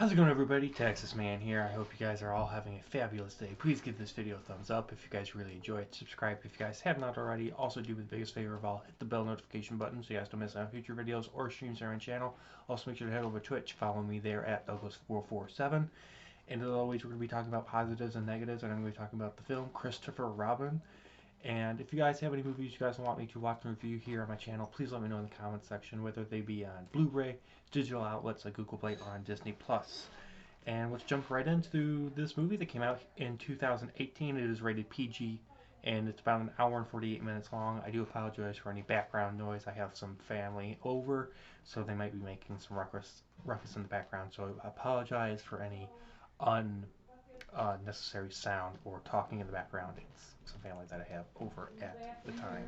How's it going, everybody? Texas Man here. I hope you guys are all having a fabulous day. Please give this video a thumbs up if you guys really enjoy it. Subscribe if you guys have not already. Also, do me the biggest favor of all, hit the bell notification button so you guys don't miss out on future videos or streams on our channel. Also, make sure to head over to Twitch. Follow me there at Douglas447. And as always, we're going to be talking about positives and negatives, and I'm going to be talking about the film Christopher Robin. And if you guys have any movies you guys want me to watch and review here on my channel, please let me know in the comments section, whether they be on Blu-ray, digital outlets like Google Play, or on Disney+. And let's jump right into this movie that came out in 2018. It is rated PG, and it's about an hour and 48 minutes long. I do apologize for any background noise. I have some family over, so they might be making some ruckus in the background. So I apologize for any unnecessary sound or talking in the background. It's some family that I have over at the time.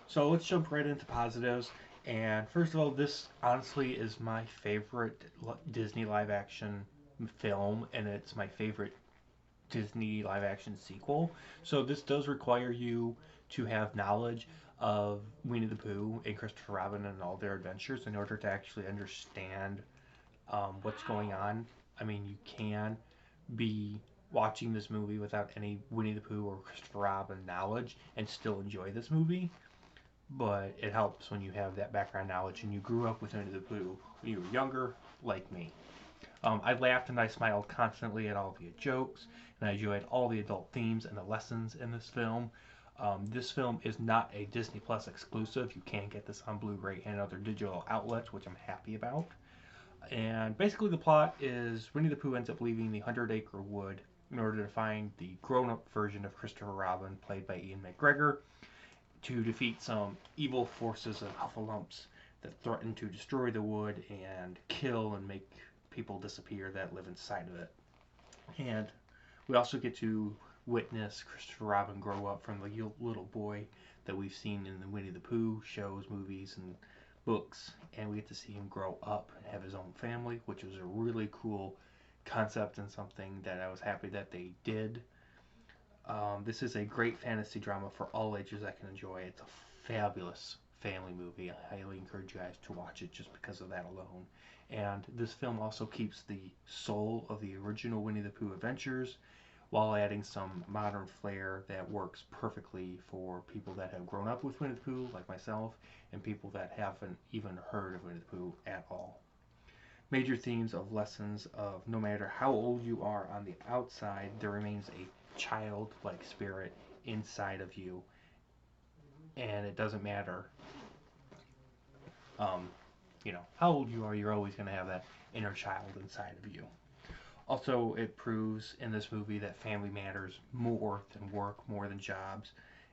So let's jump right into positives. And first of all, this honestly is my favorite Disney live action film, and it's my favorite Disney live action sequel. So this does require you to have knowledge of Winnie the Pooh and Christopher Robin and all their adventures in order to actually understand what's going on. I mean, you can be watching this movie without any Winnie the Pooh or Christopher Robin knowledge and still enjoy this movie, but it helps when you have that background knowledge and you grew up with Winnie the Pooh when you were younger, like me. I laughed and I smiled constantly at all the jokes, and I enjoyed all the adult themes and the lessons in this film. This film is not a Disney Plus exclusive. You can get this on Blu-ray and other digital outlets, which I'm happy about. And basically, the plot is Winnie the Pooh ends up leaving the Hundred Acre Wood in order to find the grown-up version of Christopher Robin, played by Ian McGregor, to defeat some evil forces of Huffalumps that threaten to destroy the wood and kill and make people disappear that live inside of it. And we also get to witness Christopher Robin grow up from the little boy that we've seen in the Winnie the Pooh shows, movies, and books, and we get to see him grow up and have his own family, which was a really cool concept and something that I was happy that they did. This is a great fantasy drama for all ages that can enjoy. It's a fabulous family movie. I highly encourage you guys to watch it just because of that alone. And this film also keeps the soul of the original Winnie the Pooh adventures while adding some modern flair that works perfectly for people that have grown up with Winnie the Pooh, like myself, and people that haven't even heard of Winnie the Pooh at all. Major themes of lessons of no matter how old you are on the outside, there remains a childlike spirit inside of you, and it doesn't matter um, how old you are, you're always going to have that inner child inside of you. Also, it proves in this movie that family matters more than work, more than jobs,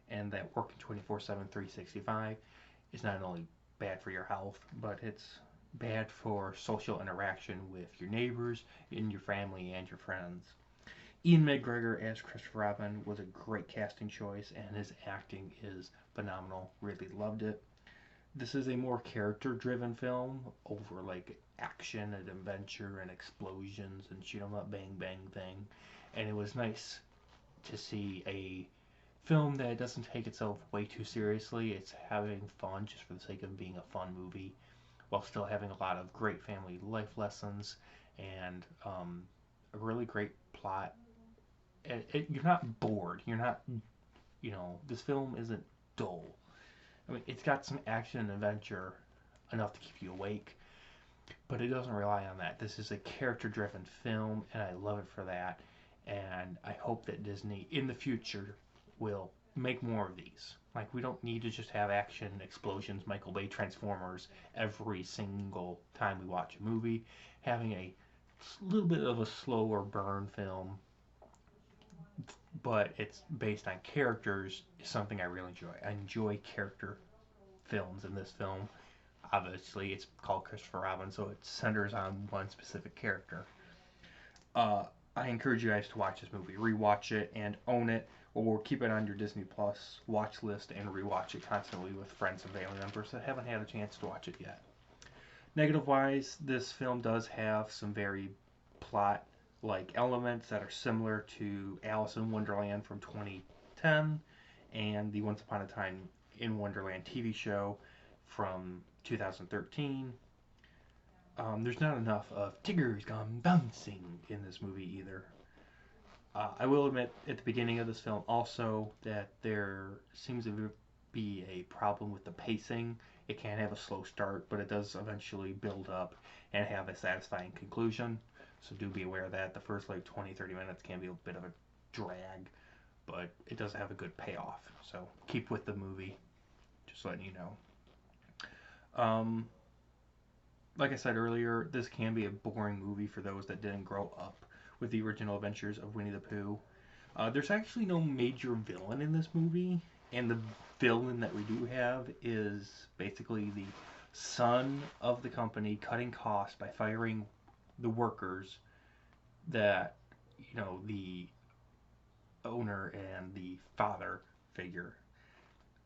and that working 24/7, 365 is not only bad for your health, but it's bad for social interaction with your neighbors, and your family, and your friends. Ian McGregor as Christopher Robin was a great casting choice, and his acting is phenomenal. Really loved it. This is a more character-driven film over like action and adventure and explosions and shoot 'em up, bang bang thing. And it was nice to see a film that doesn't take itself way too seriously. It's having fun just for the sake of being a fun movie, while still having a lot of great family life lessons and a really great plot. You're not bored. You're not, this film isn't dull. I mean, it's got some action and adventure enough to keep you awake, but it doesn't rely on that. This is a character-driven film, and I love it for that. And I hope that Disney in the future will make more of these. Like, we don't need to just have action, explosions, Michael Bay Transformers every single time we watch a movie. Having a little bit of a slower burn film, but it's based on characters, is something I really enjoy. I enjoy character films. In this film, obviously it's called Christopher Robin, so it centers on one specific character. I encourage you guys to watch this movie, rewatch it, and own it, or keep it on your Disney Plus watch list and rewatch it constantly with friends and family members that haven't had a chance to watch it yet. Negative wise, this film does have some very plot like elements that are similar to Alice in Wonderland from 2010 and the Once Upon a Time in Wonderland TV show from 2013. There's not enough of Tigger's gone bouncing in this movie either. I will admit at the beginning of this film also that there seems to be a problem with the pacing. It can have a slow start, but it does eventually build up and have a satisfying conclusion. So do be aware of that. The first like 20-30 minutes can be a bit of a drag, but it does have a good payoff. So keep with the movie, just letting you know. Like I said earlier, this can be a boring movie for those that didn't grow up with the original adventures of Winnie the Pooh. There's actually no major villain in this movie, and the villain that we do have is basically the son of the company cutting costs by firing the workers that, the owner and the father figure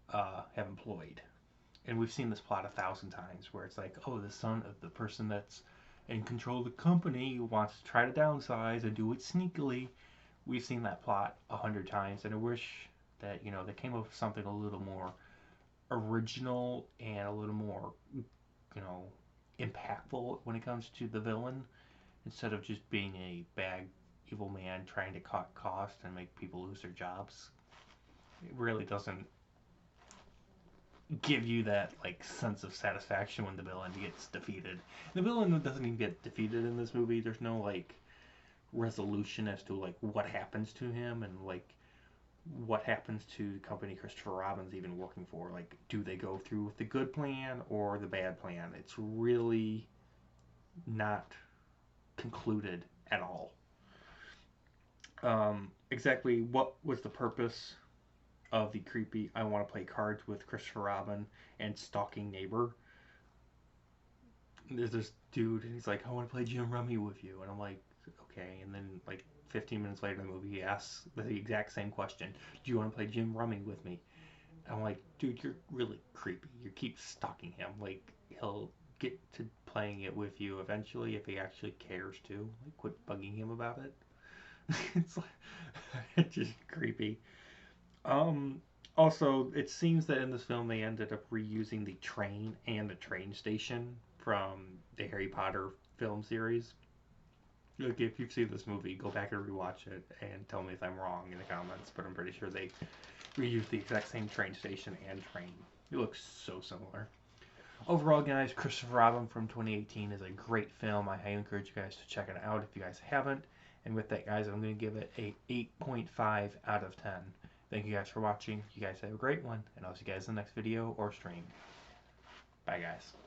have employed. And we've seen this plot 1,000 times where it's like, oh, the son of the person that's in control of the company wants to try to downsize and do it sneakily. We've seen that plot 100 times, and I wish that they came up with something a little more original and a little more you know impactful when it comes to the villain, instead of just being a bad evil man trying to cut costs and make people lose their jobs. It really doesn't give you that like sense of satisfaction when the villain gets defeated. The villain doesn't even get defeated in this movie. There's no like resolution as to like what happens to him and like what happens to the company Christopher Robin's even working for. Like, do they go through with the good plan or the bad plan? It's really not concluded at all. Exactly what was the purpose of the creepy I want to play cards with Christopher Robin and stalking neighbor? There's this dude and he's like, I want to play Jim Rummy with you, and I'm like, okay. And then like 15 minutes later in the movie, he asks the exact same question: do you want to play Jim Rummy with me? I'm like, dude, you're really creepy. You keep stalking him. Like, he'll get to playing it with you eventually if he actually cares to. Like, quit bugging him about it. It's like, it's just creepy. Um, Also, it seems that in this film they ended up reusing the train and the train station from the Harry Potter film series. Look, if you've seen this movie, go back and rewatch it and tell me if I'm wrong in the comments. But I'm pretty sure they reused the exact same train station and train. It looks so similar. Overall, guys, Christopher Robin from 2018 is a great film. I highly encourage you guys to check it out if you guys haven't. And with that, guys, I'm going to give it a 8.5 out of 10. Thank you guys for watching. You guys have a great one, and I'll see you guys in the next video or stream. Bye, guys.